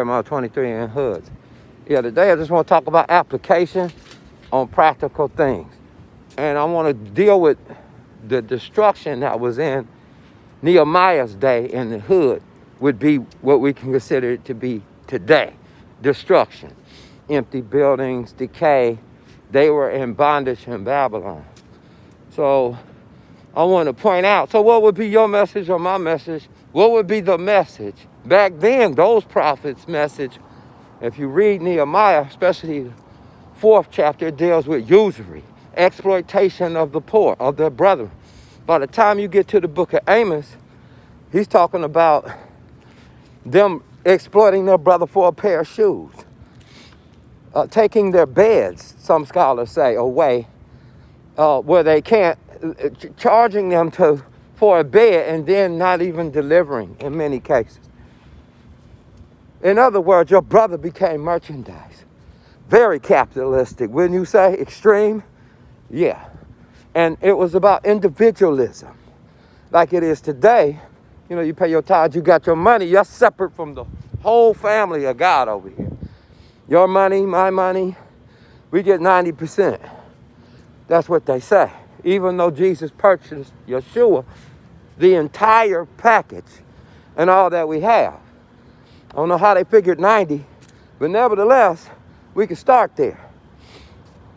Jeremiah 23 and hoods. Yeah, today I just want to talk about application on practical things. And I want to deal with the destruction that was in Nehemiah's day in the hood would be what we can consider it to be today. Destruction. Empty buildings, decay. They were in bondage in Babylon. So I want to point out, so what would be your message or my message? What would be the message? Back then, those prophets' message, if you read Nehemiah, especially the 4th chapter, it deals with usury, exploitation of the poor, of their brethren. By the time you get to the book of Amos, he's talking about them exploiting their brother for a pair of shoes, taking their beds, some scholars say, away where they can't, charging them for a bed and then not even delivering in many cases. In other words, your brother became merchandise. Very capitalistic, wouldn't you say? Extreme? Yeah. And it was about individualism. Like it is today, you know, you pay your tithes, you got your money, you're separate from the whole family of God over here. Your money, my money, we get 90%. That's what they say. Even though Jesus purchased Yeshua, the entire package and all that we have. I don't know how they figured 90, but nevertheless, we can start there.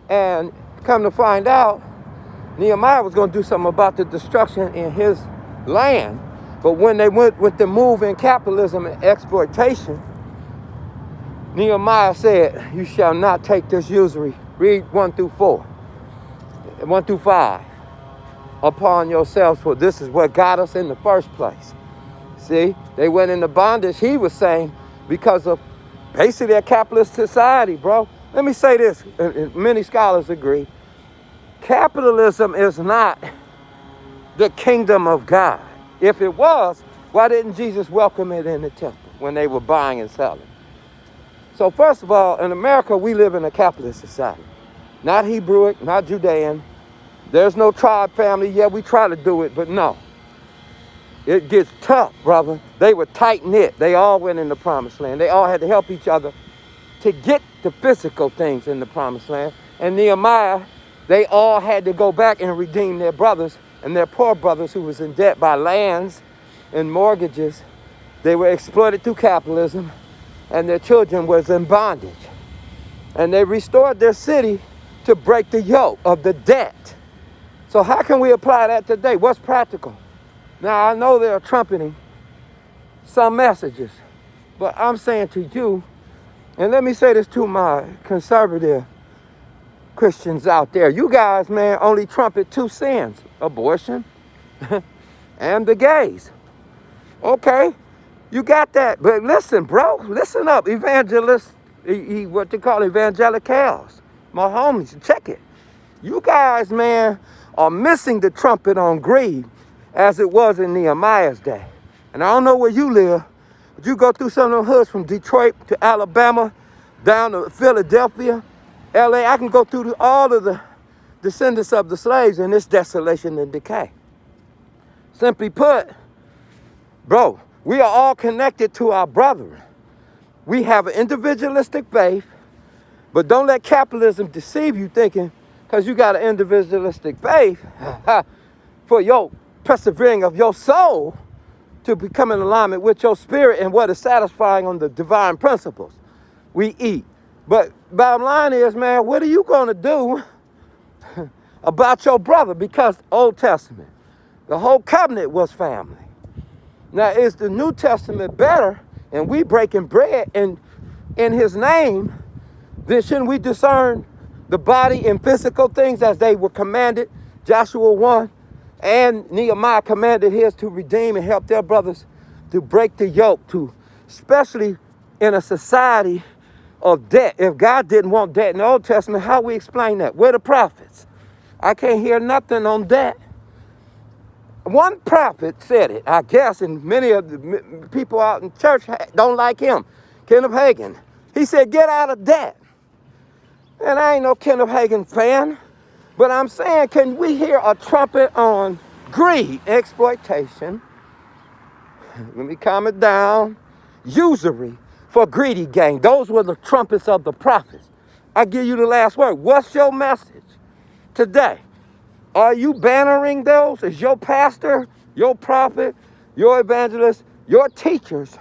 And come to find out, Nehemiah was going to do something about the destruction in his land. But when they went with the move in capitalism and exploitation, Nehemiah said, you shall not take this usury. Read 1 through 5. Upon yourselves, for this is what got us in the first place. See, they went into bondage, he was saying, because of basically a capitalist society, bro. Let me say this, and many scholars agree. Capitalism is not the kingdom of God. If it was, why didn't Jesus welcome it in the temple when they were buying and selling? So first of all, in America, we live in a capitalist society. Not Hebrewic, not Judean. There's no tribe family. Yeah, we try to do it, but no. It gets tough, brother. They were tight-knit. They all went in the promised land. They all had to help each other to get the physical things in the promised land. And Nehemiah, they all had to go back and redeem their brothers and their poor brothers who was in debt by lands and mortgages. They were exploited through capitalism, and their children was in bondage. And they restored their city to break the yoke of the debt. So how can we apply that today? What's practical? Now, I know they're trumpeting some messages, but I'm saying to you, and let me say this to my conservative Christians out there. You guys, man, only trumpet 2 sins, abortion and the gays. Okay, you got that. But listen, bro, listen up. Evangelists, what they call evangelicals, my homies, check it. You guys, man, are missing the trumpet on greed as it was in Nehemiah's day. And I don't know where you live, but you go through some of them hoods from Detroit to Alabama, down to Philadelphia, LA. I can go through all of the descendants of the slaves in this desolation and decay. Simply put, bro, we are all connected to our brethren. We have an individualistic faith, but don't let capitalism deceive you thinking because you got an individualistic faith for your persevering of your soul to become in alignment with your spirit and what is satisfying on the divine principles. We eat. But bottom line is, man, what are you going to do about your brother? Because Old Testament, the whole covenant was family. Now, is the New Testament better and we breaking bread in his name, then shouldn't we discern the body and physical things as they were commanded? Joshua 1 and Nehemiah commanded his to redeem and help their brothers to break the yoke, to especially in a society of debt. If God didn't want debt in the Old Testament, how we explain that? Where the prophets? I can't hear nothing on debt. One prophet said it, I guess, and many of the people out in church don't like him. Kenneth Hagin. He said, get out of debt. And I ain't no Kenneth Hagin fan, but I'm saying, can we hear a trumpet on greed, exploitation, let me calm it down, usury, for greedy gain. Those were the trumpets of the prophets. I give you the last word. What's your message today? Are you bannering those? Is your pastor, your prophet, your evangelist, your teachers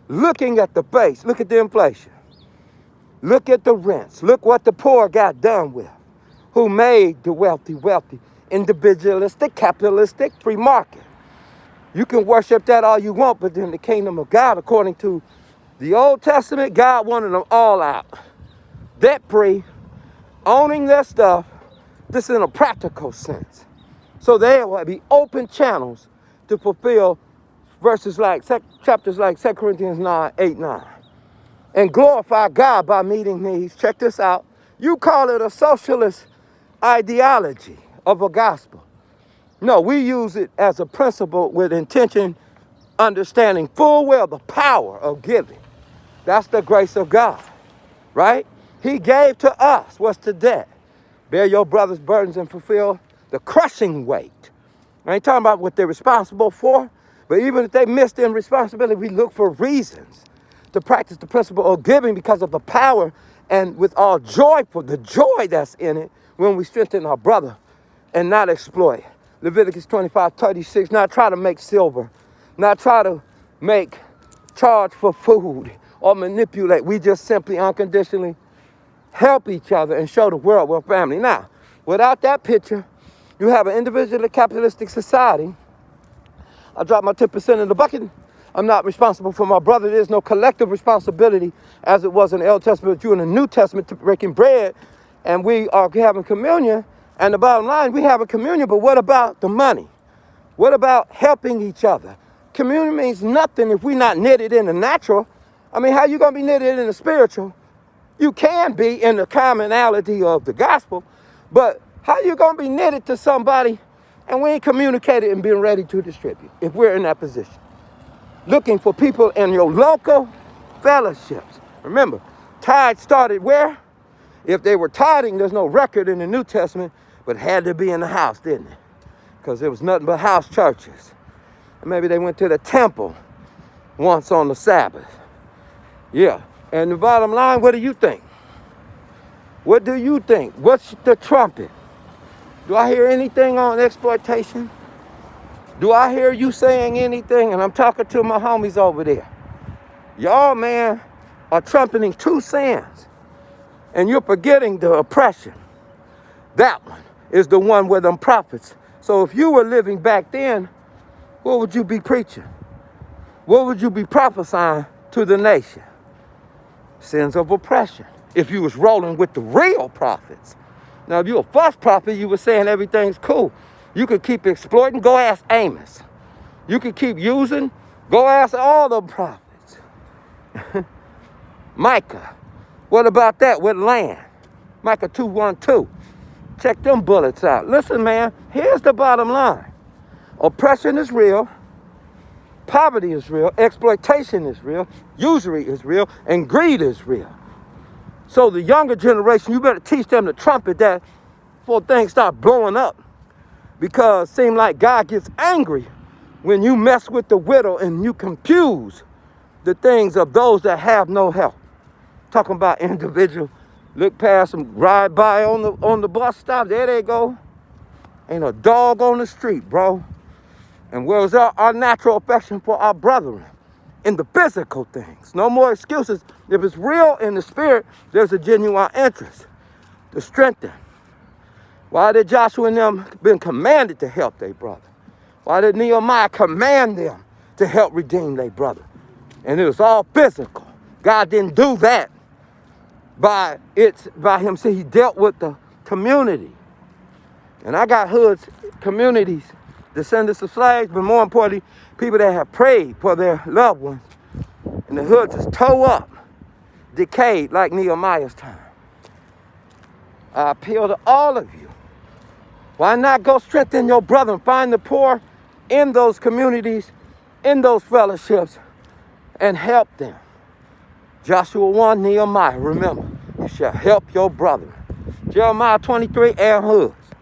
looking at the base? Look at the inflation. Look at the rents. Look what the poor got done with. Who made the wealthy wealthy? Individualistic, capitalistic, free market. You can worship that all you want, but in the kingdom of God, according to the Old Testament, God wanted them all out. Debt-free, owning their stuff, this in a practical sense. So there will be open channels to fulfill verses like, chapters like 2 Corinthians 9:8-9. And glorify God by meeting needs. Check this out. You call it a socialist ideology of a gospel. No, we use it as a principle with intention, understanding full well the power of giving. That's the grace of God, right? He gave to us what's to debt. Bear your brother's burdens and fulfill the crushing weight. I ain't talking about what they're responsible for, but even if they missed their responsibility, we look for reasons to practice the principle of giving because of the power and with all joy for the joy that's in it when we strengthen our brother and not exploit. Leviticus 25:36, not try to make silver, not try to make charge for food or manipulate. We just simply unconditionally help each other and show the world we're family. Now, without that picture, you have an individually capitalistic society. I drop my 10% in the bucket. I'm not responsible for my brother. There's no collective responsibility as it was in the Old Testament, but you in the New Testament to breaking bread, and we are having communion. And the bottom line, we have a communion, but what about the money? What about helping each other? Communion means nothing if we're not knitted in the natural. I mean, how you going to be knitted in the spiritual? You can be in the commonality of the gospel, but how you going to be knitted to somebody and we ain't communicated and been ready to distribute if we're in that position? Looking for people in your local fellowships. Remember, tithe started where? If they were tithing, there's no record in the New Testament, but had to be in the house, didn't it? Because there was nothing but house churches. And maybe they went to the temple once on the Sabbath. Yeah. And the bottom line, what do you think? What do you think? What's the trumpet? Do I hear anything on exploitation? Do I hear you saying anything? And I'm talking to my homies over there. Y'all, man, are trumpeting two sins. And you're forgetting the oppression. That one is the one with them prophets. So if you were living back then, what would you be preaching? What would you be prophesying to the nation? Sins of oppression. If you was rolling with the real prophets. Now, if you're a false prophet, you were saying everything's cool. You could keep exploiting, go ask Amos. You could keep using, go ask all the prophets. Micah, what about that with land? Micah 2:1-2. Check them bullets out. Listen, man, here's the bottom line. Oppression is real. Poverty is real. Exploitation is real. Usury is real. And greed is real. So the younger generation, you better teach them the trumpet that before things start blowing up. Because it seems like God gets angry when you mess with the widow and you confuse the things of those that have no help. Talking about individual, look past them, ride by on the bus stop, there they go. Ain't a dog on the street, bro. And where's our natural affection for our brethren in the physical things? No more excuses. If it's real in the spirit, there's a genuine interest to strengthen. Why did Joshua and them been commanded to help their brother? Why did Nehemiah command them to help redeem their brother? And it was all physical. God didn't do that by him. See, he dealt with the community. And I got hoods, communities, descendants of slaves, but more importantly, people that have prayed for their loved ones. And the hood just tore up, decayed like Nehemiah's time. I appeal to all of you. Why not go strengthen your brother and find the poor in those communities, in those fellowships, and help them? Joshua 1, Nehemiah, remember, you shall help your brother. Jeremiah 23, Aaron Hood.